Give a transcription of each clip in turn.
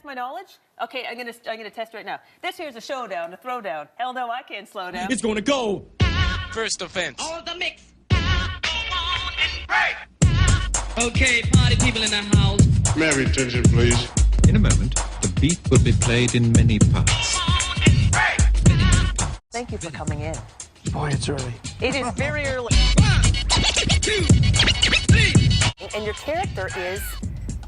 my knowledge? Okay, I'm gonna test right now. This here's a showdown, a throwdown. Hell no, I can't slow down. It's gonna go. First offense. All the mix. Okay, party people in the house. May I have your attention, please? In a moment, the beat will be played in many parts. Thank you for coming in. Boy, it's early. It is very early. 1, 2, 3. And your character is,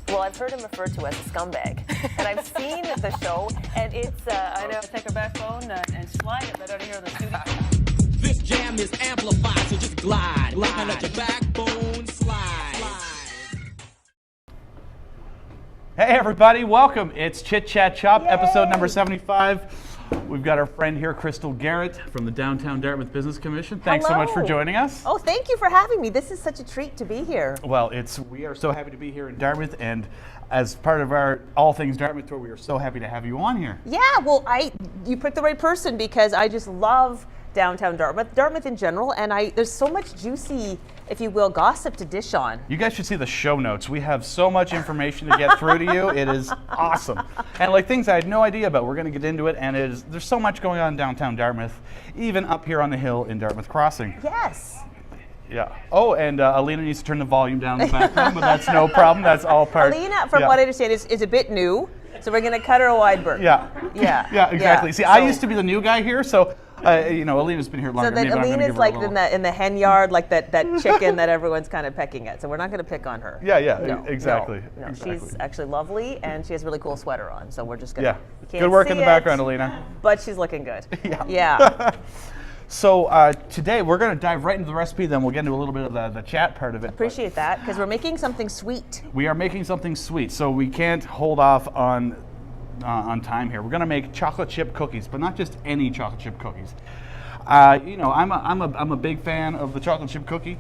well, I've heard him referred to as a scumbag. And I've seen the show, and it's, I know, take her backbone and slide it right out of here in the studio. This jam is amplified, so just glide. And let your backbone slide. Hey everybody, welcome. It's Chit Chat Chop, episode number 75. We've got our friend here, Garrett from the Downtown Dartmouth Business Commission. Thanks so much for joining us. Oh, thank you for having me. This is such a treat to be here. Well, we are so happy to be here in Dartmouth, and as part of our All Things Dartmouth tour, we are so happy to have you on here. Yeah, well, you picked the right person because I just love downtown Dartmouth in general, and there's so much juicy, if you will, gossip to dish on. You guys should see the show notes. We have so much information to get through to you. It is awesome. And like things I had no idea about. We're going to get into it, and there's so much going on in downtown Dartmouth, even up here on the hill in Dartmouth Crossing. Yes. Yeah. Oh, and Alina needs to turn the volume down in the background, but that's no problem. That's all part. Alina, from what I understand, is a bit new, so we're going to cut her a wide berth. Yeah. Yeah. Yeah, exactly. Yeah. See, I used to be the new guy here, so Alina's been here longer So than me, then but I'm gonna Alina's give her like a little... in the hen yard, like that chicken that everyone's kind of pecking at. So we're not going to pick on her. Yeah, No, exactly. No, Exactly. She's actually lovely, and she has a really cool sweater on. So we're just going to. Yeah. Good work in the background, Alina. But she's looking good. Yeah. So today we're going to dive right into the recipe, then we'll get into a little bit of the chat part of it. Appreciate that, because we're making something sweet. We are making something sweet, so we can't hold off on time here. We're going to make chocolate chip cookies, but not just any chocolate chip cookies. I'm a big fan of the chocolate chip cookie.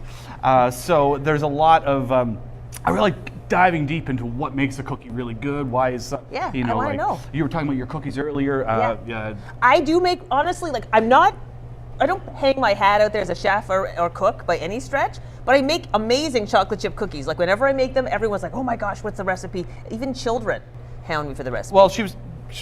So there's a lot of I really like diving deep into what makes a cookie really good. Why is I want to know. You were talking about your cookies earlier. I do make, honestly, like I don't hang my hat out there as a chef or cook by any stretch, but I make amazing chocolate chip cookies. Like whenever I make them, everyone's like, "Oh my gosh, what's the recipe?" Even children hound me for the recipe. Well, she was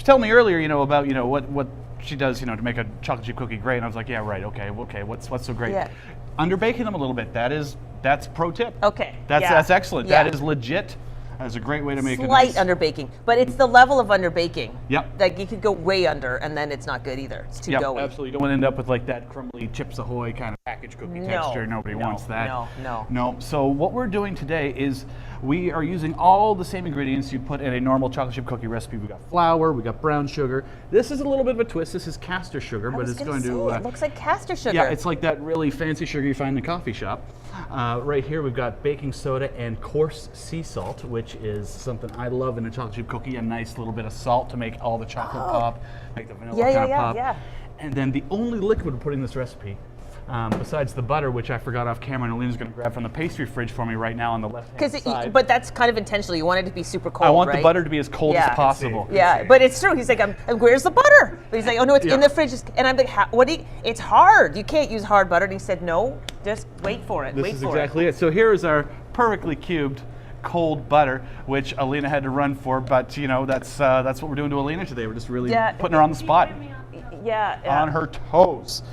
telling me earlier, about what she does, to make a chocolate chip cookie great, and I was like, yeah, right, okay, what's so great? Yeah. Underbaking them a little bit. That's pro tip. Okay. That's excellent. Yeah. That is legit. That's a great way to make it. Slight underbaking, but it's the level of underbaking. Yep. Like you could go way under, and then it's not good either. It's too doughy. Absolutely. You don't want to end up with like that crumbly Chips Ahoy kind of package cookie texture. Nobody wants that. No. So what we're doing today is we are using all the same ingredients you put in a normal chocolate chip cookie recipe. We got flour, we got brown sugar. This is a little bit of a twist. This is castor sugar, but it's going to. It looks like castor sugar. Yeah, it's like that really fancy sugar you find in a coffee shop. Right here we've got baking soda and coarse sea salt, which is something I love in a chocolate chip cookie. A nice little bit of salt to make all the chocolate pop, make the vanilla kind of pop. Yeah. And then the only liquid we're putting in this recipe, besides the butter, which I forgot off camera, and Alina's going to grab from the pastry fridge for me right now on the left-hand side. But that's kind of intentional. You want it to be super cold, I want right? the butter to be as cold as possible. Yeah, but it's true. He's like, where's the butter? But he's like, oh no, it's in the fridge. And I'm like, it's hard. You can't use hard butter. And he said, no, just wait for it. This is exactly it. So here is our perfectly cubed cold butter, which Alina had to run for, but that's what we're doing to Alina today. We're just really putting her on the spot. Yeah. On her toes.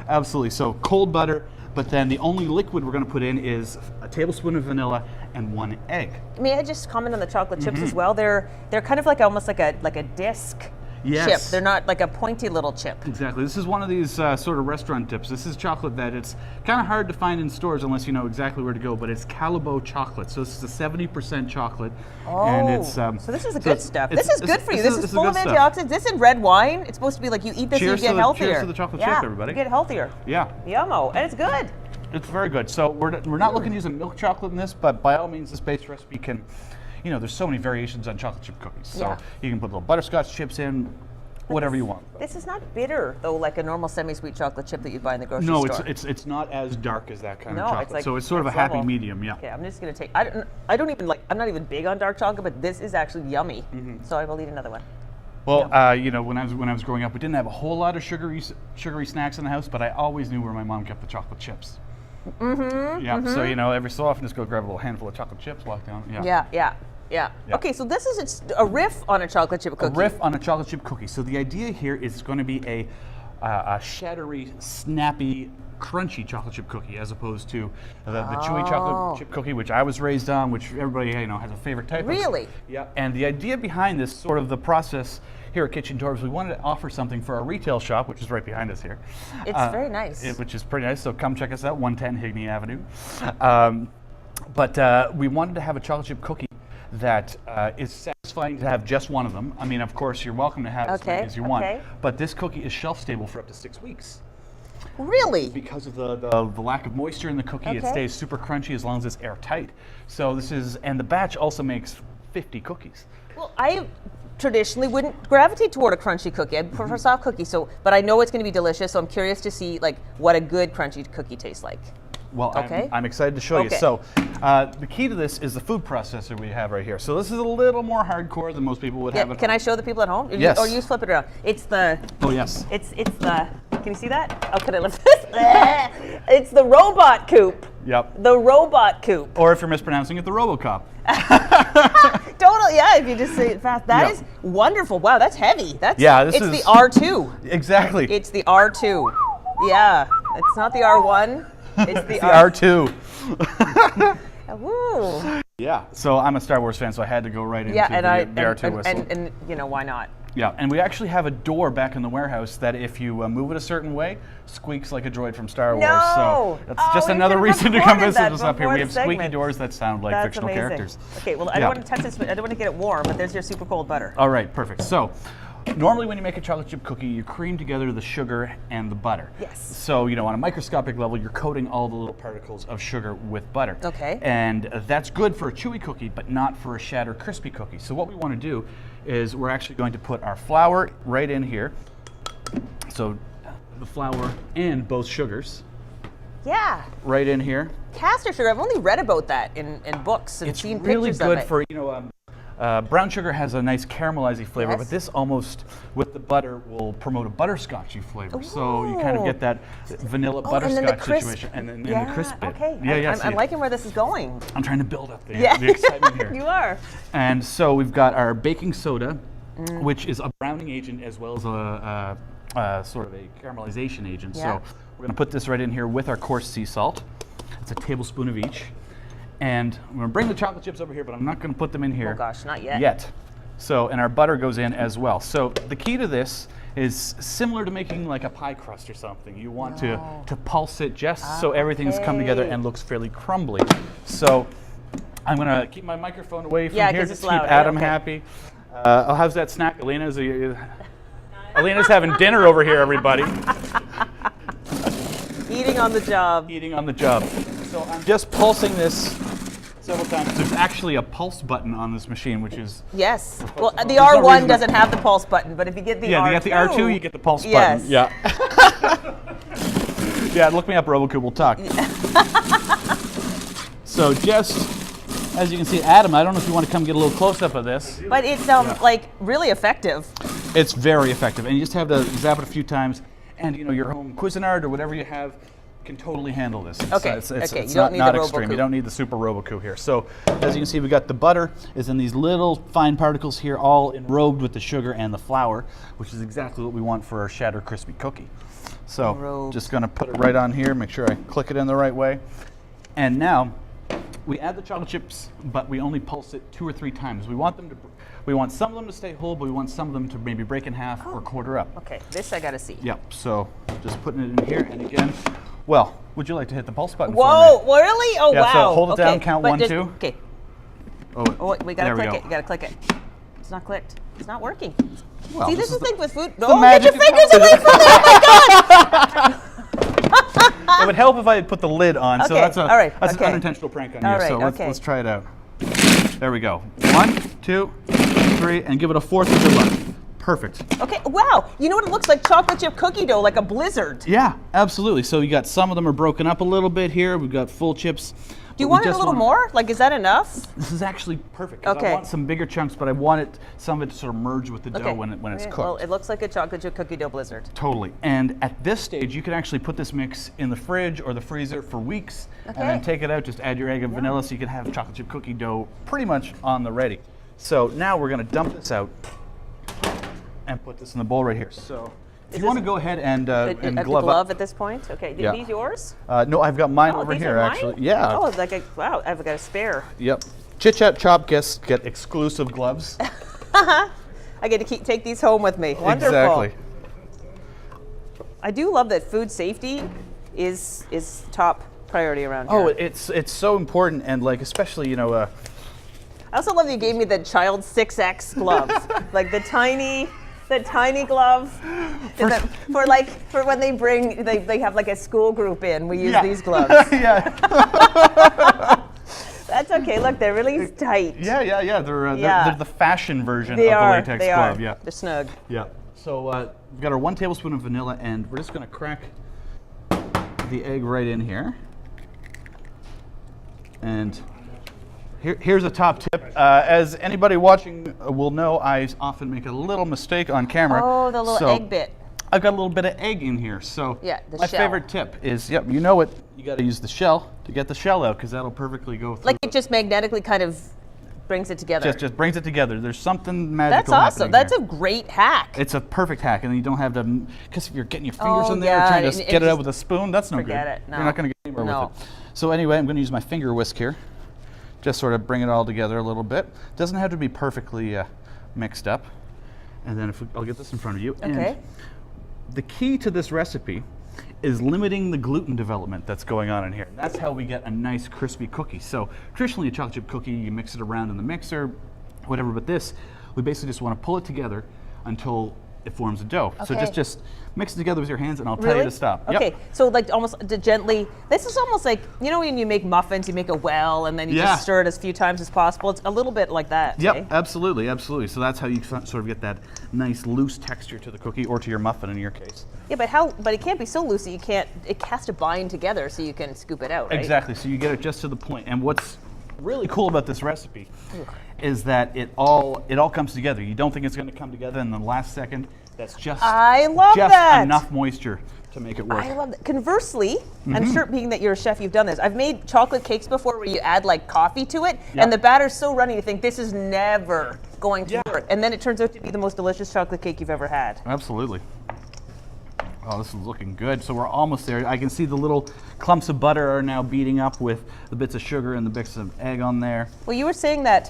Absolutely. So cold butter, but then the only liquid we're going to put in is a tablespoon of vanilla and 1 egg. May I just comment on the chocolate chips as well? They're kind of like almost like a disc. Chip. They're not like a pointy little chip. Exactly. This is one of these sort of restaurant dips. This is chocolate that it's kind of hard to find in stores unless you know exactly where to go, but it's Calabo chocolate. So this is a 70% chocolate. Oh, and it's, so this is the good stuff. This is good for you. This is full of antioxidants. This in red wine. It's supposed to be like you eat this and you get healthier. Cheers to the chocolate chip, everybody. You get healthier. Yeah. Yummo. And it's good. It's very good. So we're not looking to use a milk chocolate in this, but by all means, this base recipe can, there's so many variations on chocolate chip cookies. So you can put little butterscotch chips in, whatever you want. This is not bitter, though, like a normal semi-sweet chocolate chip that you buy in the grocery store. No, it's not as dark as that kind of chocolate. It's like so it's sort of a happy medium, yeah. Okay, I'm just gonna take. I don't even like. I'm not even big on dark chocolate, but this is actually yummy. So I will eat another one. Well, when I was growing up, we didn't have a whole lot of sugary snacks in the house, but I always knew where my mom kept the chocolate chips. Yeah. So you know, every so often, just go grab a little handful of chocolate chips, walk down. Yeah. Yeah. Okay, so this is a riff on a chocolate chip cookie. A riff on a chocolate chip cookie. So the idea here is it's going to be a shattery, snappy, crunchy chocolate chip cookie, as opposed to the chewy chocolate chip cookie, which I was raised on, which everybody has a favorite type. Really? Yeah. And the idea behind this, sort of the process here at Kitchen Doors, we wanted to offer something for our retail shop, which is right behind us here. It's very nice. Which is pretty nice. So come check us out, 110 Higney Avenue. But we wanted to have a chocolate chip cookie that is satisfying to have just one of them. I mean, of course, you're welcome to have as many as you want. But this cookie is shelf stable for up to 6 weeks. Really? Because of the lack of moisture in the cookie, it stays super crunchy as long as it's airtight. So this is, and the batch also makes 50 cookies. Well, I traditionally wouldn't gravitate toward a crunchy cookie. I'd prefer a soft cookie. So, but I know it's going to be delicious. So I'm curious to see like what a good crunchy cookie tastes like. Well, I'm excited to show you. So the key to this is the food processor we have right here. So this is a little more hardcore than most people would have at Can home. I show the people at home? Yes. Or you flip it around. It's the. Oh yes. It's the. Can you see that? Oh, can I lift this? It's the robot coupe. Yep. The robot coupe. Or if you're mispronouncing it, the RoboCop. Totally. Yeah. If you just say it fast, that is wonderful. Wow, that's heavy. That's. Yeah. It's the R2. Exactly. It's the R2. Yeah. It's not the R1. It's the R2. Woo. Yeah. So I'm a Star Wars fan, so I had to go right into the R2 whistle. And you know, why not? Yeah, and we actually have a door back in the warehouse that if you move it a certain way, squeaks like a droid from Star Wars. So that's just another reason to come visit us up here. We have squeaky doors that sound like fictional characters. Okay, well, I don't want to touch this, I don't want to get it warm, but there's your super cold butter. All right, perfect. So normally when you make a chocolate chip cookie, you cream together the sugar and the butter. Yes. So, on a microscopic level, you're coating all the little particles of sugar with butter. Okay. And that's good for a chewy cookie, but not for a shatter crispy cookie. So what we want to do is we're actually going to put our flour right in here. So the flour and both sugars. Yeah. Right in here. Caster sugar, I've only read about that in books and seen pictures of it. It's really good for, brown sugar has a nice caramelizing flavor, but this almost, with the butter, will promote a butterscotchy flavor. Ooh. So you kind of get that vanilla butterscotch situation. And then the crisp bit. Okay. I'm liking where this is going. I'm trying to build up the excitement here. You are. And so we've got our baking soda, which is a browning agent as well as a sort of a caramelization agent. Yeah. So we're going to put this right in here with our coarse sea salt. It's a tablespoon of each. And I'm going to bring the chocolate chips over here, but I'm not going to put them in here. Oh gosh, not yet. Yet. So, and our butter goes in as well. So the key to this is similar to making like a pie crust or something. You want to pulse it just so everything's come together and looks fairly crumbly. So I'm going to keep my microphone away from here just to keep Adam happy. How's that snack? Elena's having dinner over here, everybody. Eating on the job. Eating on the job. So I'm just pulsing this several times. There's actually a pulse button on this machine, which is... Yes. Well, the R1 doesn't have the pulse button, but if you get the R2... Yeah, you get the R2, you get the pulse button. Yeah. Yeah, look me up, RoboCube, we'll talk. So just, as you can see, Adam, I don't know if you want to come get a little close-up of this. But it's like really effective. It's very effective, and you just have to zap it a few times, and your home Cuisinart or whatever you have can totally handle this. It's not extreme. You don't need the super RoboCube here. So as you can see, we got the butter is in these little fine particles here, all enrobed with the sugar and the flour, which is exactly what we want for our shatter crispy cookie. So just going to put it right on here, make sure I click it in the right way. And now we add the chocolate chips, but we only pulse it 2 or 3 times. We want some of them to stay whole, but we want some of them to maybe break in half or quarter up. Okay, this I got to see. Yep. So just putting it in here, and again. Well, would you like to hit the pulse button Whoa, for me? really? Oh, yeah, wow. So hold it down, count 1, 2. Okay. Oh, we got to click it. You got to click it. It's not clicked. It's not working. Well, see, this is the thing with food. No, get your fingers away from it. Oh, my God. It would help if I had put the lid on. Okay. So that's an unintentional prank on you. Right, so let's try it out. There we go. 1, 2, 3, and give it a 4th of your left. perfect. Okay, wow. You know what it looks like? Chocolate chip cookie dough, like a blizzard. Yeah, absolutely. So you got some of them are broken up a little bit here. We've got full chips. Do you want it a little more? Like, is that enough? This is actually perfect. 'Cause Okay. I want some bigger chunks, but I want it some of it to sort of merge with the dough when it's Okay, cooked. well, it looks like a chocolate chip cookie dough blizzard. Totally. And at this stage, you can actually put this mix in the fridge or the freezer for weeks, and then take it out. Just add your egg and vanilla, so you can have chocolate chip cookie dough pretty much on the ready. So now we're going to dump this out and put this in the bowl right here. So if you want to go ahead and glove up. At this point? Okay, Yeah. are these yours? No, I've got mine over these here are mine? actually. Yeah. Oh, like wow, I've got a spare. Yep. Chit Chat Chop guests get exclusive gloves. I get to take these home with me. Wonderful. Exactly. I do love that food safety is top priority around here. Oh, it's so important, and like especially I also love that you gave me the child 6X gloves, like the tiny gloves. For when they have like a school group in, we use these gloves. Yeah. That's okay. Look, they're really tight. Yeah. They're the fashion version of the latex they glove. are. Yeah. They're snug. Yeah. So we've got our 1 tablespoon of vanilla, and we're just going to crack the egg right in here. And here's a top tip. As anybody watching will know, I often make a little mistake on camera. Oh, the little egg bit. I've got a little bit of egg in here. So the my shell. favorite tip is, you know it. You got to use the shell to get the shell out, because that'll perfectly go through. Like it just magnetically kind of brings it together. Just brings it together. There's something magical That's awesome. happening That's here. a great hack. It's a perfect hack, and then you don't have to, because if you're getting your fingers Oh, in there yeah, trying to and get it out just with a spoon, that's no good. forget it. No. You're not going to get anywhere No. with it. So anyway, I'm going to use my finger whisk here. Just sort of bring it all together a little bit. Doesn't have to be perfectly mixed up. And then I'll get this in front of you. Okay. And the key to this recipe is limiting the gluten development that's going on in here. That's how we get a nice crispy cookie. So traditionally a chocolate chip cookie, you mix it around in the mixer, whatever, but this, we basically just want to pull it together until it forms a dough. So Okay. just mix it together with your hands, and I'll tell you to stop. Yep. Okay, so like almost to gently, this is almost like, you know when you make muffins, you make a well and then you just stir it as few times as possible. It's a little bit like that. Yep, eh? absolutely. So that's how you sort of get that nice loose texture to the cookie, or to your muffin in your case. Yeah, but it can't be so loose that you can't, it has to bind together so you can scoop it out, right? Exactly, so you get it just to the point. And what's really cool about this recipe is that it all comes together. You don't think it's going to come together in the last second. That's just I love that. enough moisture to make it work. I love that. Conversely, I'm sure being that you're a chef, you've done this. I've made chocolate cakes before where you add like coffee to it, and the batter's so runny you think this is never going to work. And then it turns out to be the most delicious chocolate cake you've ever had. Absolutely. Oh, this is looking good. So we're almost there. I can see the little clumps of butter are now beating up with the bits of sugar and the bits of egg on there. Well, you were saying that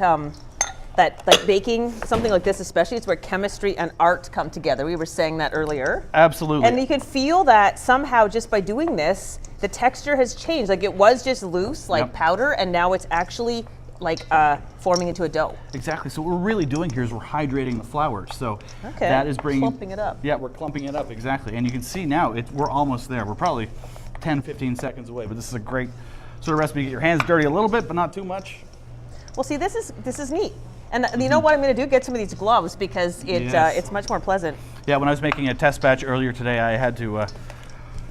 that like baking, something like this especially, it's where chemistry and art come together. We were saying that earlier. Absolutely. And you could feel that somehow just by doing this, the texture has changed. Like it was just loose, like powder, and now it's actually like forming into a dough. Exactly. So what we're really doing here is we're hydrating the flour. So that is bringing... Clumping it up. Yeah, we're clumping it up, exactly. And you can see now, we're almost there. We're probably 10, 15 seconds away, but this is a great sort of recipe. Get your hands dirty a little bit, but not too much. Well, see, this is neat. And you know what I'm going to do? Get some of these gloves because it's much more pleasant. Yeah, when I was making a test batch earlier today, I had to...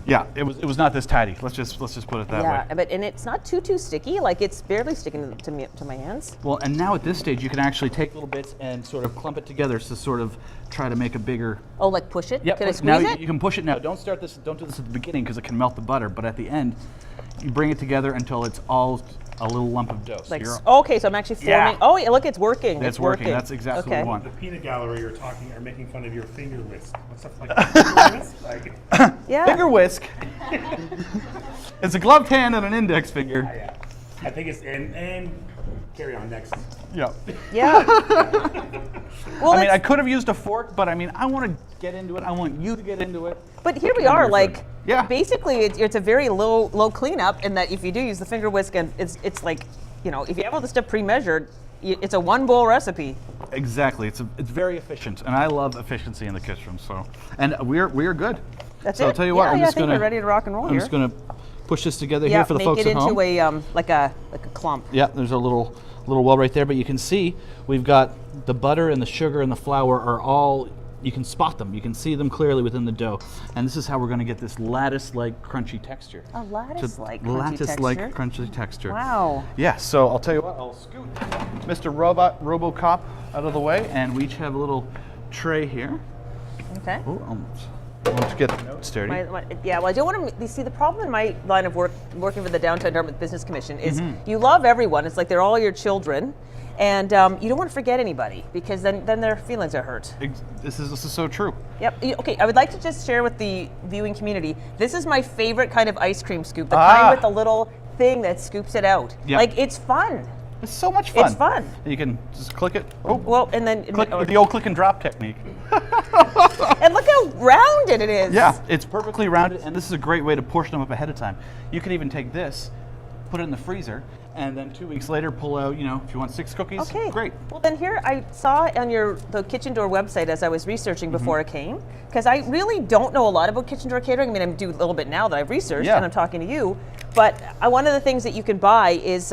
it was not this tidy. Let's just put it that way. Yeah, and it's not too sticky. Like it's barely sticking to my hands. Well, and now at this stage, you can actually take little bits and sort of clump it together to sort of try to make a bigger... Oh, like push it? Yeah, Can I squeeze now it? you can push it now. Don't do this at the beginning because it can melt the butter, but at the end, you bring it together until it's all a little lump of dough. Like, okay, so I'm actually forming. Yeah. Oh, yeah, look, it's working. It's working. That's exactly what we want. The peanut gallery are making fun of your finger whisk. What's up like finger whisk? Like, Yeah. Finger whisk. It's a gloved hand and an index finger. yeah. I think it's and carry on next. Yeah. Yeah. Well, I mean, I could have used a fork, but I mean, I want to get into it. I want you to get into it. But here we are, like, Yeah. basically, it's a very low cleanup, in that if you do use the finger whisk, and it's like, you know, if you have all the stuff pre-measured, it's a one bowl recipe. Exactly. It's very efficient, and I love efficiency in the kitchen. So, and we're good. That's so it. I'll tell you what. Yeah, I'm I just think gonna we're ready to rock and roll I'm here. just gonna push this together Yeah, here for the make folks it at home. into a like a clump. Yeah, there's a little well right there, but you can see we've got the butter and the sugar and the flour are all you can spot them. You can see them clearly within the dough. And this is how we're going to get this lattice-like crunchy texture. A lattice-like crunchy Lattice-like texture? crunchy texture. Wow. Yeah, so I'll tell you what, I'll scoot Mr. RoboCop out of the way, and we each have a little tray here. Okay. Oh, almost. I want to get the notes dirty. Yeah, well, I don't want to. You see, the problem in my line of work, working for the Downtown Dartmouth Business Commission, is you love everyone. It's like they're all your children, and you don't want to forget anybody because then their feelings are hurt. This is so true. Yep. Okay, I would like to just share with the viewing community. This is my favorite kind of ice cream scoop, the kind with the little thing that scoops it out. Yep. Like, it's fun. It's so much fun. It's fun. You can just click it. Oh, Well, and then click with the old click and drop technique. and look how rounded it is. Yeah, it's perfectly rounded, and this is a great way to portion them up ahead of time. You can even take this, put it in the freezer, and then 2 weeks later pull out, if you want 6 cookies, Okay. great. Well, then here I saw on the Kitchen Door website as I was researching before I came, because I really don't know a lot about Kitchen Door catering. I mean, I'm doing a little bit now that I've researched and I'm talking to you. But one of the things that you can buy is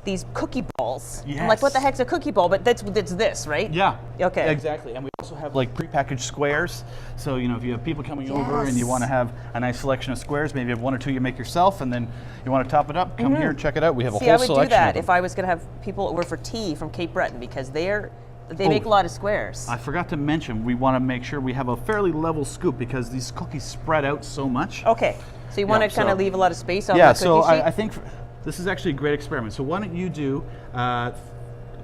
these cookie balls. Yes. I'm like, what the heck's a cookie ball? But that's this, right? Yeah. Okay. Exactly. And we also have like prepackaged squares. So, if you have people coming over and you want to have a nice selection of squares, maybe you have 1 or 2 you make yourself, and then you want to top it up, come here and check it out. We have a See, whole I would selection do that of them. if I was going to have people over for tea from Cape Breton because they make a lot of squares. I forgot to mention, we want to make sure we have a fairly level scoop because these cookies spread out so much. Okay. So you want to kind of leave a lot of space on the cookie so sheet? I think this is actually a great experiment. So why don't you do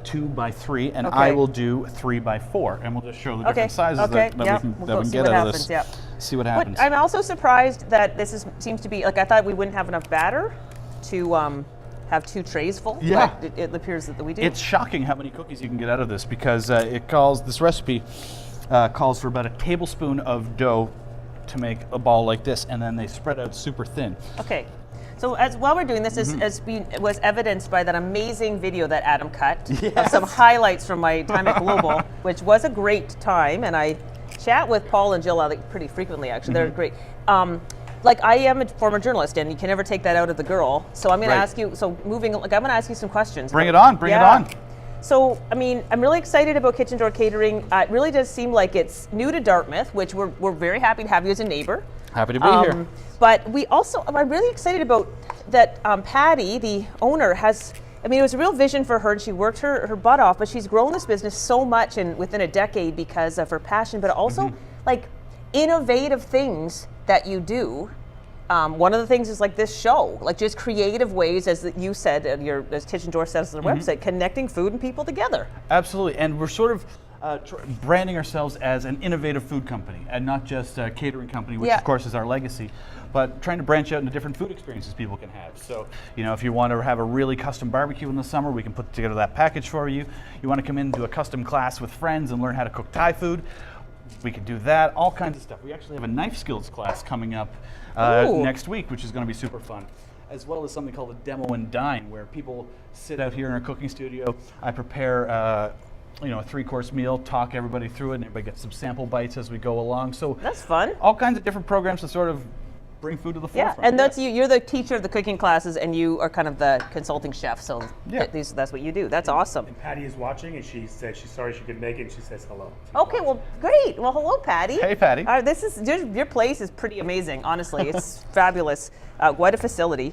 2 by 3, and I will do 3 by 4, and we'll just show the different sizes that we can get out of this. See what happens. But I'm also surprised that this seems to be like I thought we wouldn't have enough batter to have 2 trays full. Yeah. But it appears that we do. It's shocking how many cookies you can get out of this because this recipe calls for about a tablespoon of dough to make a ball like this, and then they spread out super thin. Okay. So while we're doing this, was evidenced by that amazing video that Adam cut of some highlights from my time at Global, which was a great time, and I chat with Paul and Jill pretty frequently. Actually, they're great. Like I am a former journalist, and you can never take that out of the girl. So I'm going to ask you. So I'm going to ask you some questions. Bring it on. Bring it on. So, I mean, I'm really excited about Kitchen Door Catering. It really does seem like it's new to Dartmouth, which we're very happy to have you as a neighbor. Happy to be here. But I'm really excited about that Patty, the owner, it was a real vision for her, and she worked her butt off, but she's grown this business so much within a decade because of her passion, but also like innovative things that you do. One of the things is like this show, like just creative ways, as you said, as Kitchen Door says on the website, connecting food and people together. Absolutely, and we're sort of branding ourselves as an innovative food company and not just a catering company, which of course is our legacy, but trying to branch out into different food experiences people can have. So, if you want to have a really custom barbecue in the summer, we can put together that package for you. You want to come in and do a custom class with friends and learn how to cook Thai food, we can do that, all kinds of stuff. We actually have a knife skills class coming up next week, which is going to be super fun, as well as something called a demo and dine, where people sit out here in our cooking studio. I prepare a 3-course meal, talk everybody through it, and everybody gets some sample bites as we go along. So that's fun. All kinds of different programs to sort of bring food to the forefront. Yeah, and that's you're the teacher of the cooking classes, and you are kind of the consulting chef. So that's what you do. That's awesome. And Patty is watching, and she said she's sorry she couldn't make it, and she says hello. Okay, well, great. Well, hello, Patty. Hey, Patty. Your place is pretty amazing. Honestly, it's fabulous. What a facility.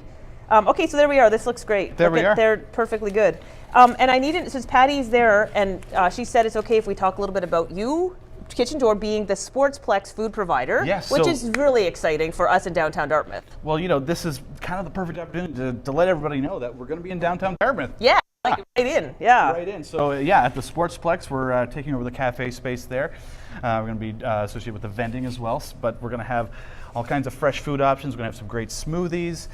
Okay, so there we are. This looks great. There we are. They're perfectly good. And I needed, since Patty's there, and she said it's okay if we talk a little bit about you, Kitchen Door being the Sportsplex food provider, which is really exciting for us in downtown Dartmouth. Well, this is kind of the perfect opportunity to let everybody know that we're going to be in downtown Dartmouth. Yeah, like right in, yeah. Right in. So, at the Sportsplex, we're taking over the cafe space there. We're going to be associated with the vending as well, but we're going to have all kinds of fresh food options. We're going to have some great smoothies,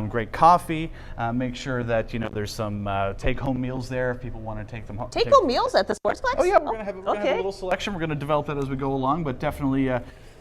great coffee. Make sure that there's some take-home meals there if people want to take them home. Take-home meals at the Sportsplex? Oh yeah, we're going to have a little selection. We're going to develop that as we go along, but definitely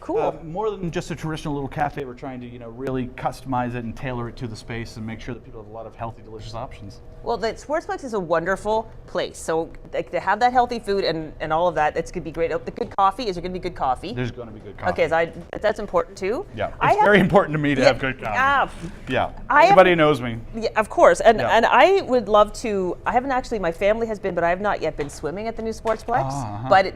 Cool. More than just a traditional little cafe, we're trying to really customize it and tailor it to the space and make sure that people have a lot of healthy, delicious options. Well, the Sportsplex is a wonderful place. So like, to have that healthy food and all of that, it's going to be great. The good coffee, is there going to be good coffee? There's going to be good coffee. Okay, so that's important too. Yeah, it's very important to me to have good coffee. Yeah, everybody knows me. Yeah, of course. And Yeah. and I would love to. I haven't actually. My family has been, but I have not yet been swimming at the new Sportsplex. But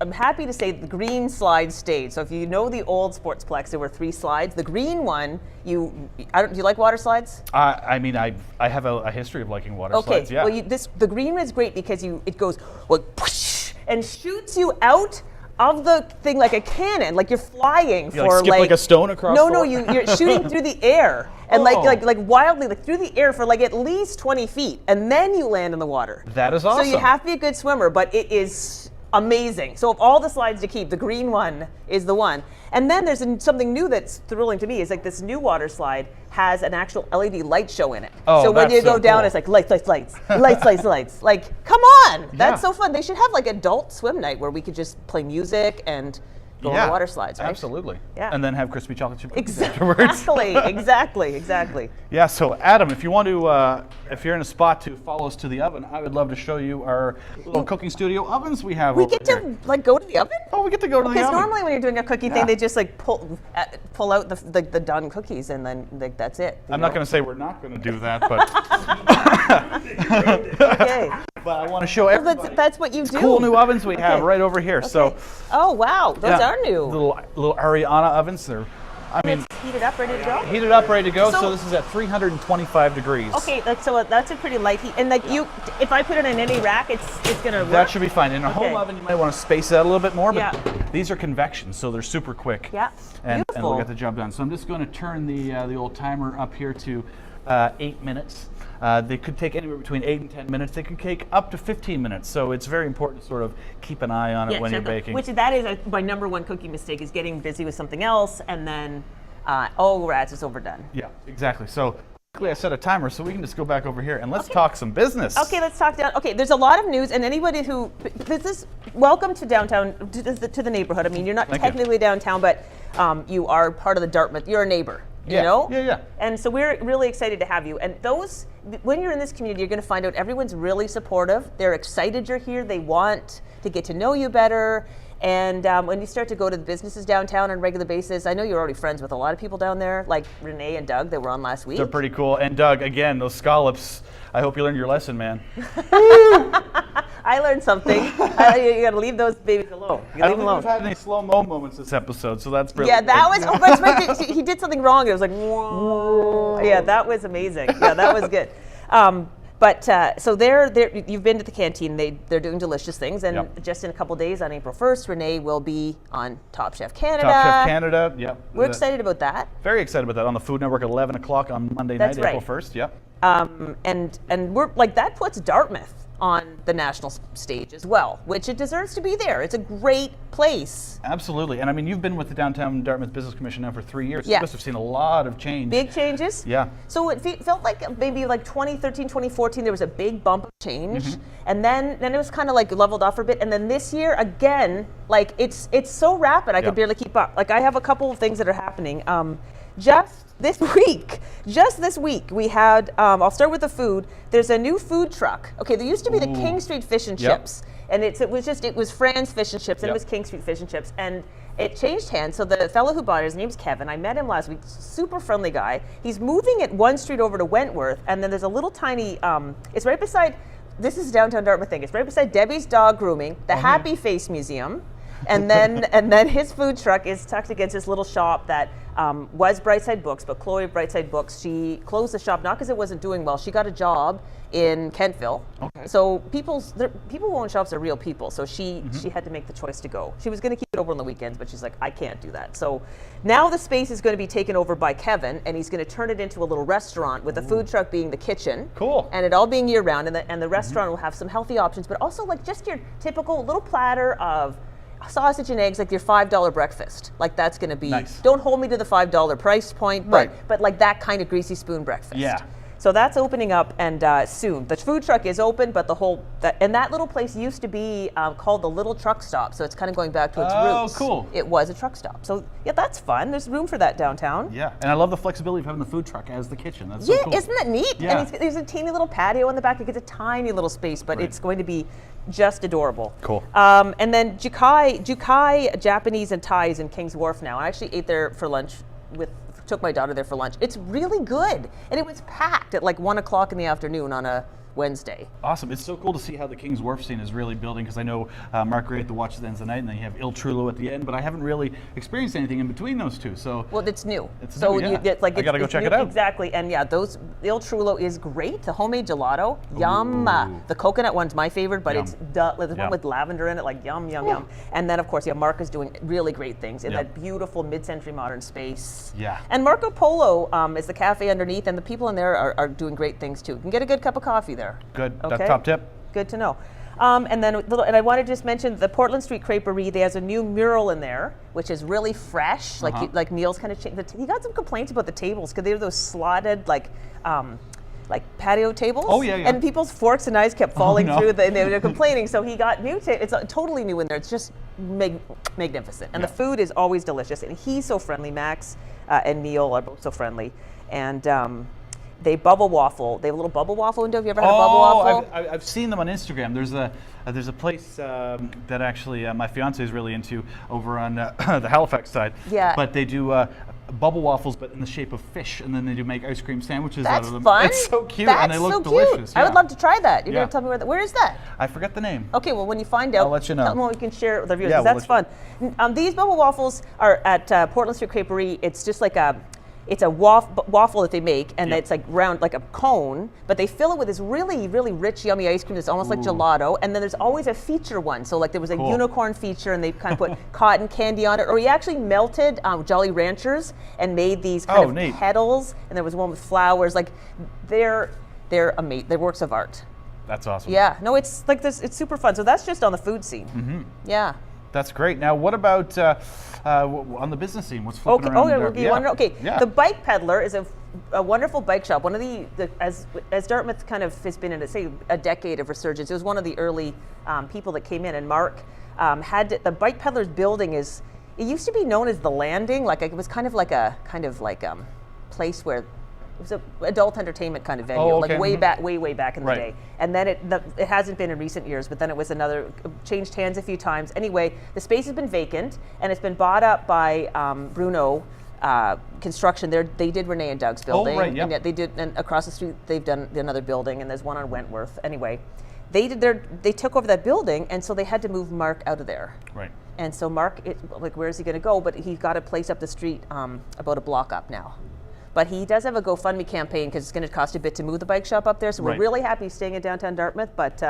I'm happy to say the green slide stayed. So if you know the old Sportsplex, there were 3 slides. The green one, do you like water slides? I mean, I have a history of liking water Okay. slides. Yeah. Well, the green one is great because it goes like whoosh, and shoots you out of the thing like a cannon, like you're flying You skip like a stone across. No, you're shooting through the air and Oh. like wildly, like through the air for like at least 20 feet, and then you land in the water. That is awesome. So you have to be a good swimmer, but it is amazing. So of all the slides to keep, the green one is the one. And then there's something new that's thrilling to me. Is like this new water slide has an actual LED light show in it. Oh, so when that's you go so down, cool. it's like lights, lights. Like, come on, that's so fun. They should have like adult swim night where we could just play music and go on the water slides, right? Absolutely. Yeah. And then have crispy chocolate chip cookies afterwards. Exactly. Yeah, so Adam, if you want to, if you're in a spot to follow us to the oven, I would love to show you our little cooking studio ovens we have We over get here. to like go to the oven? Oh, we get to go to the Because oven. normally when you're doing a cookie thing, they just like pull out the done cookies and then like that's it. I'm not going to say we're not going to do that, but Okay. but I want to show everybody That's what you do. cool new ovens we have Okay. right over here. So Oh wow, those yeah, are new. Little Ariana ovens. They're, I mean, It's heated up, ready to go. heated up, ready to go. So So- this is at 325 degrees. Okay, so that's a pretty light heat, and like if I put it in any rack, it's gonna work. That should be fine. In a home Okay. oven, you might want to space it out a little bit more, but Yeah. these are convection, so they're super quick. Yeah, And beautiful. we'll get the job done. So I'm just going to turn the old timer up here to 8 minutes. They could take anywhere between 8 and 10 minutes. They could take up to 15 minutes. So it's very important to sort of keep an eye on it when you're baking. Which that is my number one cookie mistake is getting busy with something else, and then oh rats, it's overdone. Yeah, exactly. So luckily I set a timer, so we can just go back over here and let's talk some business. Okay, let's talk down. Okay, there's a lot of news, and anybody who welcome to downtown to the neighborhood. I mean, you're not Thank you. technically downtown, but you are part of the Dartmouth. You're a neighbor. You Yeah, know? yeah. And so we're really excited to have you. And when you're in this community, you're going to find out everyone's really supportive. They're excited you're here. They want to get to know you better. And when you start to go to the businesses downtown on a regular basis, I know you're already friends with a lot of people down there, like Renee and Doug that were on last week. They're pretty cool. And Doug, again, those scallops, I hope you learned your lesson, man. I learned something. You got to leave those babies alone. You I leave don't them think alone. we've had any slow-mo moments this episode, so that's brilliant. Yeah, that was. Oh, that's right. He did something wrong. It was like, whoa. Yeah, that was amazing. Yeah, that was good. So you've been to the canteen. They're doing delicious things, and Yep. just in a couple days on April 1st, Renee will be on Top Chef Canada. Top Chef Canada, yep. We're excited about that. Very excited about that on the Food Network at 11 o'clock on Monday That's night, April right. 1st. Yep. And we're like that puts Dartmouth on the national stage as well, which it deserves to be there. It's a great place. Absolutely. And I mean, you've been with the Downtown Dartmouth Business Commission now for 3 years. So Yeah. you must have seen a lot of change. Big changes. Yeah. So it felt like maybe like 2013, 2014, there was a big bump of change. Mm-hmm. And then it was kind of like leveled off for a bit. And then this year, again, like it's so rapid, I Yeah. could barely keep up. Like I have a couple of things that are happening. Just this week, we had, I'll start with the food. There's a new food truck. Okay, there used to be the King Street Fish and Yep. Chips. And it was Fran's Fish and Chips, and Yep. it was King Street Fish and Chips. And it changed hands. So the fellow who bought it, his name's Kevin. I met him last week. Super friendly guy. He's moving it one street over to Wentworth, and then there's a little tiny. It's right beside. This is downtown Dartmouth thing. It's right beside Debbie's Dog Grooming, the Happy Face Museum, and then his food truck is tucked against this little shop that was Brightside Books, but Chloe of Brightside Books, she closed the shop not because it wasn't doing well. She got a job in Kentville. Okay. So people who own shops are real people. So she had to make the choice to go. She was going to keep it over on the weekends, but she's like, I can't do that. So now the space is going to be taken over by Kevin, and he's going to turn it into a little restaurant with the food truck being the kitchen. Cool. And it all being year round, and the restaurant will have some healthy options, but also like just your typical little platter of sausage and eggs, like your $5 breakfast. Like that's going to be. Nice. Don't hold me to the $5 price point, but Right. but like that kind of greasy spoon breakfast. Yeah. So that's opening up and soon. The food truck is open, but that little place used to be called the Little Truck Stop. So it's kind of going back to its roots. Oh, cool. It was a truck stop. So yeah, that's fun. There's room for that downtown. Yeah, and I love the flexibility of having the food truck as the kitchen. That's so Yeah, cool. isn't that neat? Yeah. And there's a teeny little patio in the back. It's a tiny little space, but it's going to be just adorable. Cool. And then Jukai Japanese and Thai is in King's Wharf now. I actually ate there for lunch took my daughter there for lunch. It's really good. And it was packed at like 1 o'clock in the afternoon on a Wednesday. Awesome. It's so cool to see how the King's Wharf scene is really building, because I know Marguerite the Watch at the Ends of the Night, and then you have Il Trullo at the end, but I haven't really experienced anything in between those two. So well, it's new. It's so new, yeah. I gotta go check new, it out. Exactly. And yeah, those Il Trullo is great. The homemade gelato, yum. The coconut one's my favorite, but Yum. it's there's one Yum. with lavender in it, like yum, yum, yum. And then of course, yeah, Mark is doing really great things in Yep. that beautiful mid-century modern space. Yeah. And Marco Polo is the cafe underneath, and the people in there are doing great things too. You can get a good cup of coffee there. Good. Okay. That's top tip. Good to know. And I want to just mention the Portland Street Creperie. There's a new mural in there, which is really fresh. Like Neil's kind of changed. He got some complaints about the tables because they were those slotted like patio tables. Oh, yeah. And people's forks and knives kept falling no. through, and they were complaining. So he got new tables. It's totally new in there. It's just magnificent, and the food is always delicious. And he's so friendly. Max and Neil are both so friendly, and. They bubble waffle. They have a little bubble waffle window. Have you ever had a bubble waffle? I've seen them on Instagram. There's a place that actually my fiance is really into over on the Halifax side. Yeah. But they do bubble waffles, but in the shape of fish, and then they do make ice cream sandwiches out That's of them. fun. It's so cute, That's and they look so delicious. Cute. I would love to try that. You're Yeah. gonna tell me where is that? I forget the name. Okay, well, when you find out, I'll let you know. tell me what we can share it with our viewers, Yeah, 'cause we'll that's fun. These bubble waffles are at Portland Street Creperie. It's just like it's a waffle that they make, and Yep. it's like round, like a cone, but they fill it with this really, really rich, yummy ice cream that's almost like gelato, and then there's always a feature one. So like there was a Cool. unicorn feature, and they kind of put cotton candy on it, or he actually melted Jolly Ranchers and made these kind of neat. petals, and there was one with flowers. Like they're amazing. They're works of art. That's awesome. Yeah, no, it's like this. It's super fun. So that's just on the food scene. Mm-hmm. Yeah. That's great. Now, what about on the business scene? What's flipping Okay. around? Oh, there? yeah. Okay. Yeah. The Bike Peddler is a wonderful bike shop. One of as Dartmouth kind of has been in a decade of resurgence. It was one of the early people that came in, and Mark the Bike Peddler's building it used to be known as the Landing. Like it was kind of like a place where. It was an adult entertainment kind of venue, Oh, okay. like way back, way back in the Right. day. And then it hasn't been in recent years, but then it was changed hands a few times. Anyway, the space has been vacant, and it's been bought up by Bruno Construction. They did Renee and Doug's building. right, yep. And yet they did, and across the street they've done another building, and there's one on Wentworth. Anyway, they took over that building, and so they had to move Mark out of there. Right. And so Mark, where is he going to go? But he's got a place up the street, about a block up now. But he does have a GoFundMe campaign because it's going to cost a bit to move the bike shop up there. So we're Right. really happy he's staying in downtown Dartmouth. But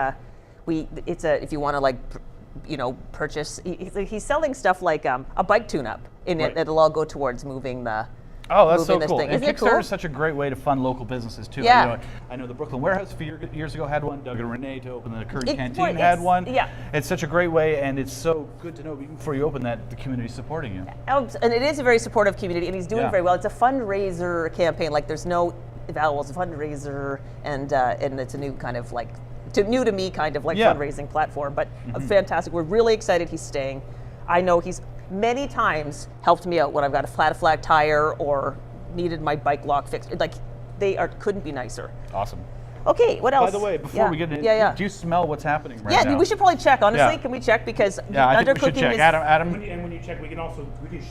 if you want to purchase, he's selling stuff like a bike tune-up in Right. it. It'll all go towards moving the. Oh, that's so moving this cool. thing. And Isn't it Kickstarter cool? is such a great way to fund local businesses too. Yeah. I know the Brooklyn Warehouse a few years ago had one. Doug and Renee to open the Curry It's- Canteen well, had one. yeah. It's such a great way, and it's so good to know even before you open that the community's supporting you. And it is a very supportive community, and he's doing Yeah. very well. It's a fundraiser campaign. Like there's no vowels, a fundraiser, and it's a new kind of new to me kind of Yeah. fundraising platform. But fantastic. We're really excited he's staying. I know he's many times helped me out when I've got a flat tire or needed my bike lock fixed. Like couldn't be nicer. Awesome. Okay, what else? By the way, before we get into do you smell what's happening right now? Yeah, we should probably check. Honestly, Yeah. can we check? Because Yeah, I think we should undercooking check. is Adam. When you check, we can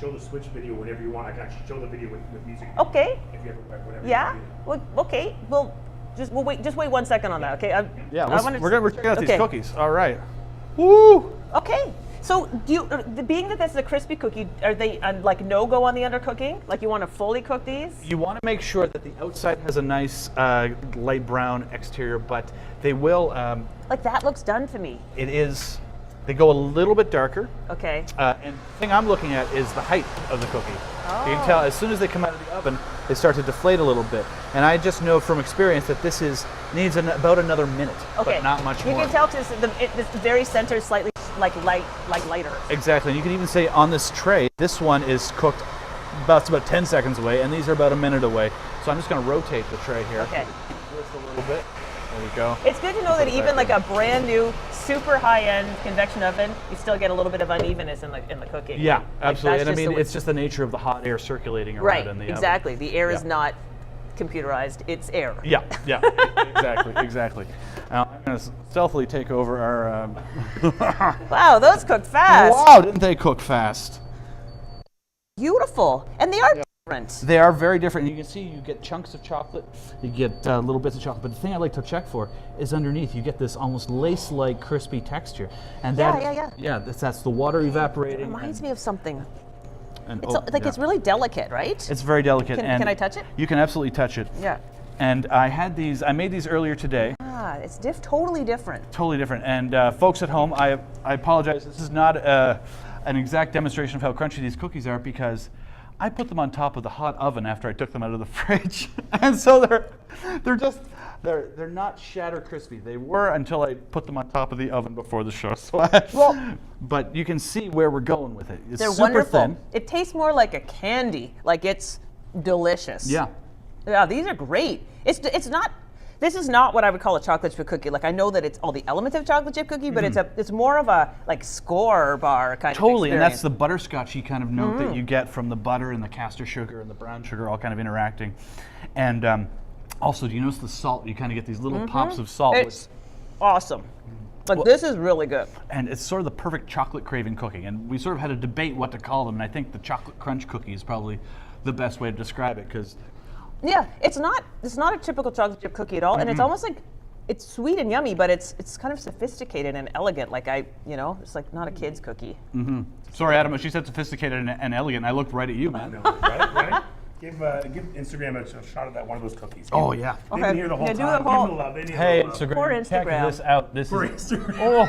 show the Switch video whenever you want. I can actually show the video with music. Okay. If you ever, whatever. Yeah. You Well, okay. We'll wait. Just wait 1 second on that. Okay. Yeah, we're checking out these okay. cookies. All right. Woo! Okay. So, being that this is a crispy cookie, are they no-go on the undercooking? Like you want to fully cook these? You want to make sure that the outside has a nice light brown exterior, but they will. Like that looks done to me. It is. They go a little bit darker. Okay. And the thing I'm looking at is the height of the cookie. You can tell as soon as they come out of the oven, they start to deflate a little bit. And I just know from experience that this needs about another minute, Okay. but not much You more. can tell this very center is slightly lighter. Exactly. And you can even say on this tray, this one is cooked about 10 seconds away, and these are about a minute away. So I'm just going to rotate the tray here. Okay. Just a little bit. There we go. It's good to know that even like a brand new, super high-end convection oven, you still get a little bit of unevenness in the cooking. Yeah, Like, absolutely. that's And I just mean, the- it's just the nature of the hot air circulating around right. in the oven. Exactly. The air is Yeah. not computerized; it's air. Yeah, yeah, exactly. Now I'm going to stealthily take over our. Wow, those cook fast. Wow, didn't they cook fast? Beautiful, and they are different. They are very different. You can see you get chunks of chocolate, you get little bits of chocolate. But the thing I like to check for is underneath. You get this almost lace-like crispy texture, and that that's the water evaporating. It reminds me of something. And, It's it's really delicate, right? It's very delicate. Can I touch it? You can absolutely touch it. Yeah. And I made these earlier today. Ah, it's totally different. Totally different. And folks at home, I apologize. This is not an exact demonstration of how crunchy these cookies are because I put them on top of the hot oven after I took them out of the fridge, and so they're not shatter crispy. They were until I put them on top of the oven before the show. So but you can see where we're going with it. It's They're super wonderful. thin. It tastes more like a candy. Like it's delicious. Yeah. Yeah, these are great. It's not. This is not what I would call a chocolate chip cookie. Like I know that it's all the elements of chocolate chip cookie, but it's more of a like score bar kind of Totally, and that's experience. the butterscotchy kind of note that you get from the butter and the castor sugar and the brown sugar all kind of interacting. And also, do you notice the salt? You kind of get these little pops of salt. It's awesome. Like this is really good. And it's sort of the perfect chocolate craving cookie. And we sort of had a debate what to call them, and I think the chocolate crunch cookie is probably the best way to describe it because Yeah, it's not a typical chocolate chip cookie at all, and it's almost like it's sweet and yummy, but it's kind of sophisticated and elegant. Like it's like not a kid's cookie. Sorry, Adam, she said sophisticated and elegant. I looked right at you, man. Right? Give Instagram a shot at that one of those cookies. Oh, yeah. They didn't hear the whole Yeah, do time. the Give whole- them the love. They need Hey, the love. Instagram, Poor check Instagram. this out. This For is Instagram. oh,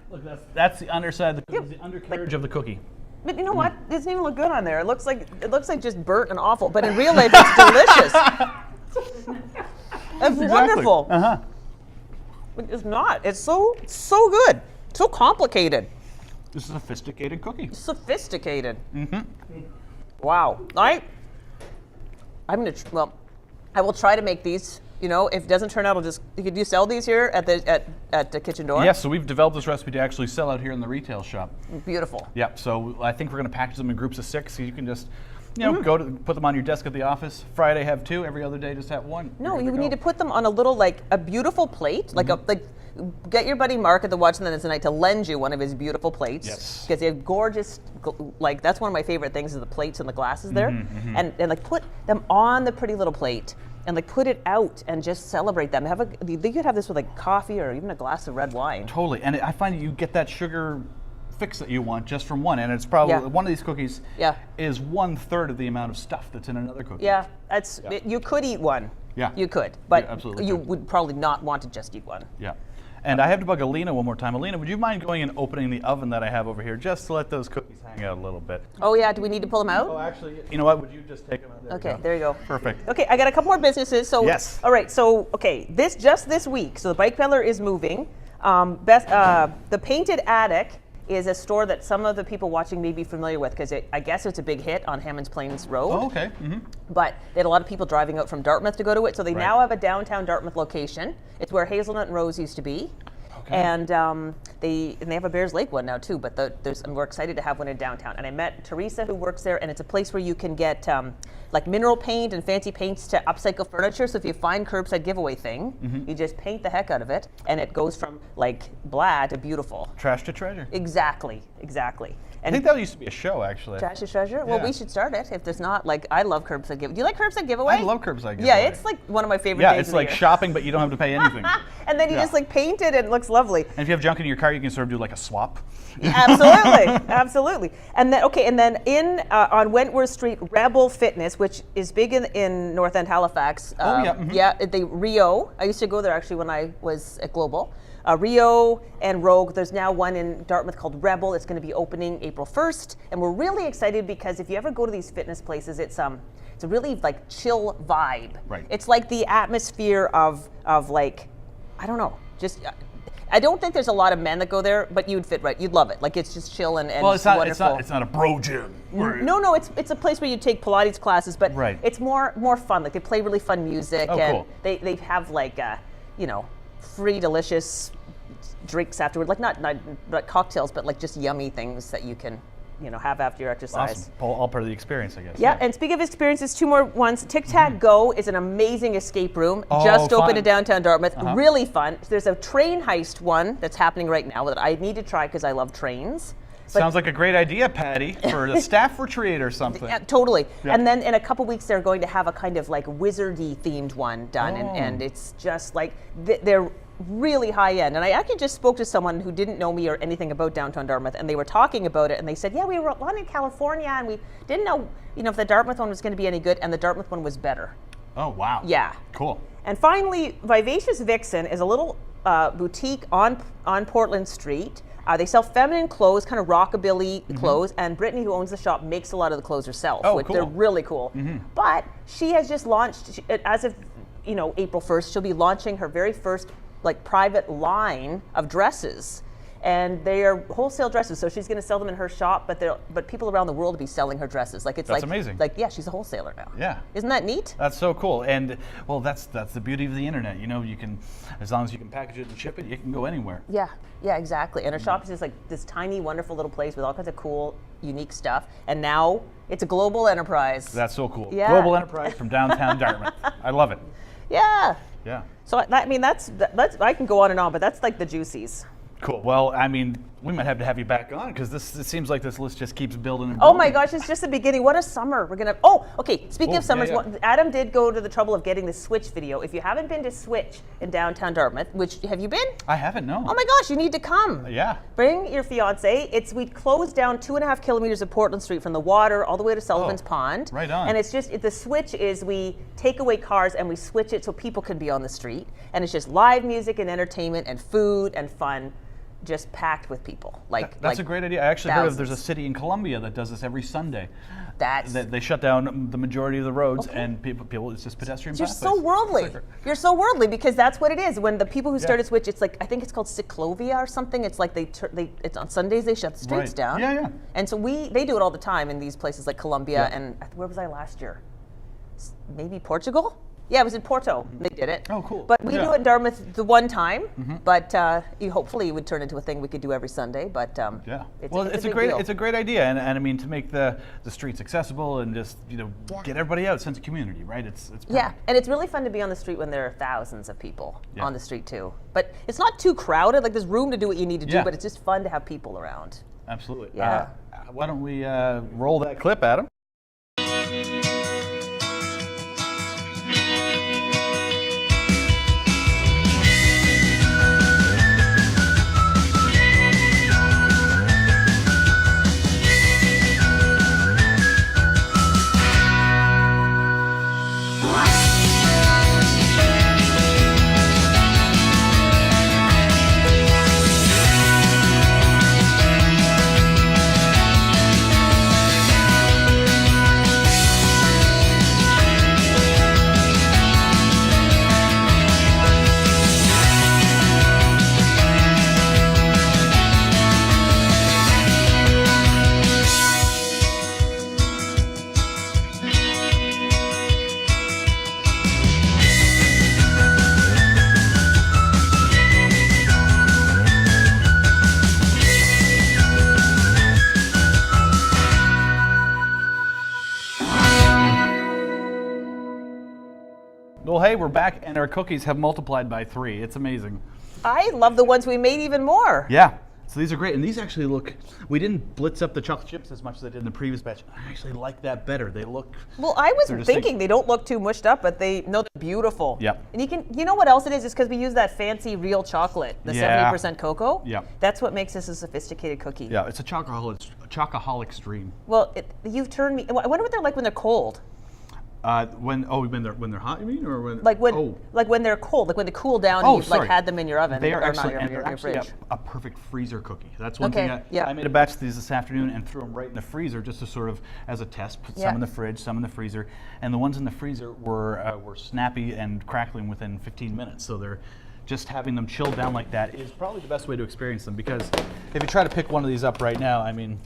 look, that's the underside of the cookie, the undercarriage of the cookie. But you know what? It doesn't even look good on there. It looks like just burnt and awful. But in real life, it's delicious. It's wonderful. But it's not. It's so good. So complicated. This is a sophisticated cookie. Sophisticated. Wow. I will try to make these. You know, if it doesn't turn out, do you sell these here at the kitchen door? Yes, so we've developed this recipe to actually sell out here in the retail shop. Beautiful. Yeah, so I think we're going to package them in groups of 6, so you can just, go to put them on your desk at the office. Friday have 2, every other day just have 1. No, you need to put them on a little a beautiful plate, get your buddy Mark at the Watch and Then Tonight to lend you one of his beautiful plates. Yes. Because they have gorgeous, that's one of my favorite things is the plates and the glasses there, and put them on the pretty little plate. And put it out and just celebrate them. You could have this with coffee or even a glass of red wine. Totally, and I find you get that sugar fix that you want just from one, and it's probably one of these cookies is 1/3 of the amount of stuff that's in another cookie. Yeah, you could eat one. Yeah. You could, but You absolutely you could. would probably not want to just eat one. Yeah. And I have to bug Alina one more time. Alina, would you mind going and opening the oven that I have over here just to let those cookies hang out a little bit? Oh yeah, do we need to pull them out? Oh, actually, you know what? Would you just take them out? Okay, there you go. Perfect. Okay, I got a couple more businesses. So Yes. All right. So this week. So the Bike Peddler is moving. The Painted Attic is a store that some of the people watching may be familiar with because I guess it's a big hit on Hammond's Plains Road. Oh, okay. But they had a lot of people driving out from Dartmouth to go to it. So they now have a downtown Dartmouth location. It's where Hazelnut and Rose used to be. Okay. And they have a Bears Lake one now too, but and we're excited to have one in downtown. And I met Teresa who works there, and it's a place where you can get mineral paint and fancy paints to upcycle furniture. So if you find curbside giveaway thing, you just paint the heck out of it, and it goes from blah to beautiful. Trash to treasure. Exactly. I think that used to be a show, actually. Trash is treasure? Well, Yeah. we should start it. If there's not, I love curbside giveaway. Do you like curbside giveaway? I love curbside giveaway. Yeah, it's one of my favorite Yeah, days it's of the like year. shopping, but you don't have to pay anything. And then you just paint it and it looks lovely. And if you have junk in your car, you can sort of do a swap. Absolutely. And then in on Wentworth Street, Rebel Fitness, which is big in North End Halifax. The Rio. I used to go there actually when I was at Global. Rio and Rogue. There's now one in Dartmouth called Rebel. It's going to be opening April 1st, and we're really excited because if you ever go to these fitness places, it's a really chill vibe. Right. It's like the atmosphere of I don't know, just. I don't think there's a lot of men that go there, but you'd fit right. You'd love it. Like it's just chill and Well, it's it's wonderful. not a bro gym. No, it's a place where you take Pilates classes, but Right. it's more fun. Like they play really fun music, Oh, and cool. they have like free delicious drinks afterward. Like not cocktails, but like just yummy things that you can have after your exercise. Awesome. All part of the experience, I guess. Yeah, and speaking of experiences, 2 more ones. Tic Tac Go is an amazing escape room. Oh, just opened fun. in downtown Dartmouth. Uh-huh. Really fun. There's a train heist one that's happening right now that I need to try because I love trains. But- Sounds like a great idea, Patty, for the staff retreat or something. Yeah, totally. Yeah. And then in a couple weeks, they're going to have a kind of like wizardy themed one done, Oh. and it's just like they're really high end. And I actually just spoke to someone who didn't know me or anything about downtown Dartmouth, and they were talking about it, and they said, "Yeah, we were one in California, and we didn't know, if the Dartmouth one was going to be any good, and the Dartmouth one was better." Oh, wow. Yeah. Cool. And finally, Vivacious Vixen is a little boutique on Portland Street. They sell feminine clothes, kind of rockabilly clothes, and Brittany, who owns the shop, makes a lot of the clothes herself. Oh, which cool. They're really cool. But she has just launched, as of April 1st, she'll be launching her very first private line of dresses. And they are wholesale dresses, so she's going to sell them in her shop, but people around the world will be selling her dresses. That's amazing. She's a wholesaler now. Yeah. Isn't that neat? That's so cool. And well, that's the beauty of the internet. You can, as long as you can package it and ship it, you can go anywhere. Yeah, exactly. And her shop is just like this tiny, wonderful little place with all kinds of cool, unique stuff. And now it's a global enterprise. That's so cool. Yeah. Global enterprise from downtown Dartmouth. I love it. Yeah. Yeah. So that's I can go on and on, but that's like the juicies. Cool. Well, we might have to have you back on because it seems like this list just keeps building and Oh building. my gosh, it's just the beginning. What a summer. We're going to... Oh, okay. Speaking of summers, yeah. Adam did go to the trouble of getting the Switch video. If you haven't been to Switch in downtown Dartmouth, which, have you been? I haven't, no. Oh my gosh, you need to come. Yeah. Bring your fiance. We closed down 2.5 kilometers of Portland Street from the water all the way to Sullivan's Pond. right on. And it's just, the Switch is we take away cars and we switch it so people can be on the street. And it's just live music and entertainment and food and fun. Just packed with people. That's a great idea. I actually heard there's a thousands. city in Colombia that does this every Sunday. That's They shut down the majority of the roads and people it's just pedestrian You're pathways. so worldly. It's like- You're so worldly because that's what it is. When the people who started Switch, it's like I think it's called Ciclovia or something. It's like it's on Sundays they shut the streets Right. down. Yeah. And so they do it all the time in these places like Colombia and where was I last year? Maybe Portugal. Yeah, it was in Porto. They did it. Oh, cool. But we Yeah. do it in Dartmouth the one time. But hopefully it would turn into a thing we could do every Sunday. But Yeah. it's a big great deal. it's a great idea, and to make the streets accessible and just get everybody out, sense of community, right? It's perfect. Yeah, and it's really fun to be on the street when there are thousands of people Yeah. on the street too. But it's not too crowded. Like there's room to do what you need to do, Yeah. but it's just fun to have people around. Absolutely. Yeah. Why don't we roll that clip, Adam? Well, hey, we're back, and our cookies have multiplied by 3. It's amazing. I love the ones we made even more. Yeah. So these are great, and these actually look. We didn't blitz up the chocolate chips as much as I did in the previous batch. I actually like that better. They look. Well, I was They're thinking distinct. they don't look too mushed up, but they're beautiful. Yep. And you know what else it is? It's because we use that fancy real chocolate, the Yeah. 70% cocoa. Yep. That's what makes this a sophisticated cookie. Yeah, it's a chocoholic dream. Well, you've turned me. I wonder what they're like when they're cold. When they're hot, you mean, or when? Like when, Oh. like when they're cold, like when they cool down, Oh, and you've sorry. had them in your oven. They are or excellent, not and your, they're your actually fridge. a perfect freezer cookie. That's one Okay, thing. yeah. I made a batch of these this afternoon and threw them right in the freezer just to sort of as a test. Put Yeah. some in the fridge, some in the freezer, and the ones in the freezer were snappy and crackling within 15 minutes. So they're just having them chilled down like that is probably the best way to experience them, because if you try to pick one of these up right now, I mean,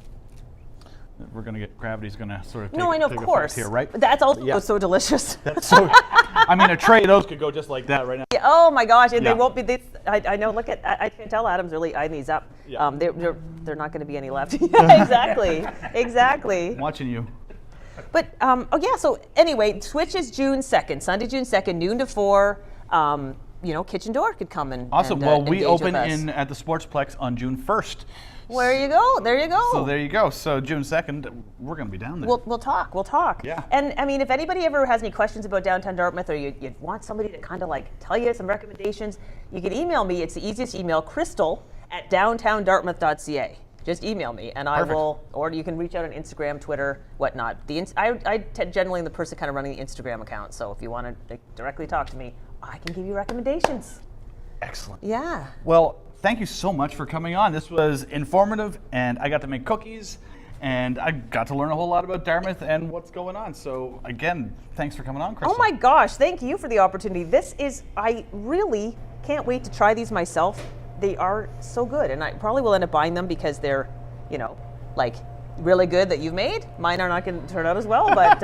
we're gonna get gravity's gonna sort of take, No, I know, take of effect course. here, right? That's also Yeah. so delicious. So, I mean, a tray of those could go just like that right now. Yeah, oh my gosh, and Yeah. they won't be. I know. Look at. I can tell Adam's really eyeing these up. Yeah. They're not going to be any left. Yeah, exactly. I'm watching you. But oh yeah. So anyway, Switch is June 2nd, Sunday, June 2nd, noon to 4. Kitchen Door could come and Awesome. and, Well, we engage open with us. at the Sportsplex on June 1st. There you go. There you go. So there you go. So June 2nd, we're going to be down there. We'll talk. Yeah. And I mean, if anybody ever has any questions about Downtown Dartmouth, or you want somebody to kind of like tell you some recommendations, you can email me. It's the easiest email, crystal@downtowndartmouth.ca. Just email me, and I will, or you can reach out on Instagram, Twitter, whatnot. Generally am the person kind of running the Instagram account, so if you want to directly talk to me, I can give you recommendations. Excellent. Yeah. Well, thank you so much for coming on. This was informative, and I got to make cookies, and I got to learn a whole lot about Dartmouth and what's going on. So again, thanks for coming on, Crystal. Oh my gosh, thank you for the opportunity. I really can't wait to try these myself. They are so good, and I probably will end up buying them because they're, like really good that you've made. Mine are not going to turn out as well, but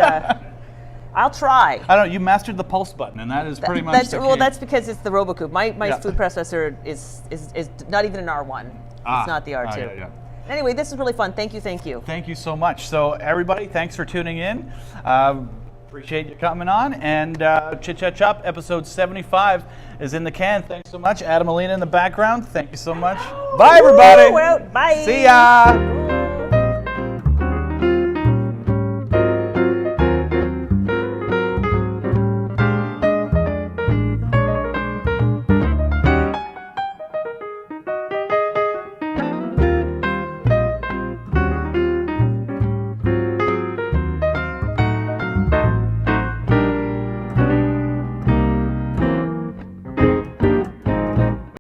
I'll try. I don't know, you mastered the pulse button, and that is pretty much the key. Well, that's because it's the RoboCoupe. My Yeah. food processor is not even an R1. It's not the R2. Yeah. Anyway, this is really fun. Thank you. Thank you so much. So everybody, thanks for tuning in. Appreciate you coming on. And Chit Chat Chop, episode 75 is in the can. Thanks so much. Adam Alina in the background. Thank you so much. Bye, everybody. We're out. Bye. See ya.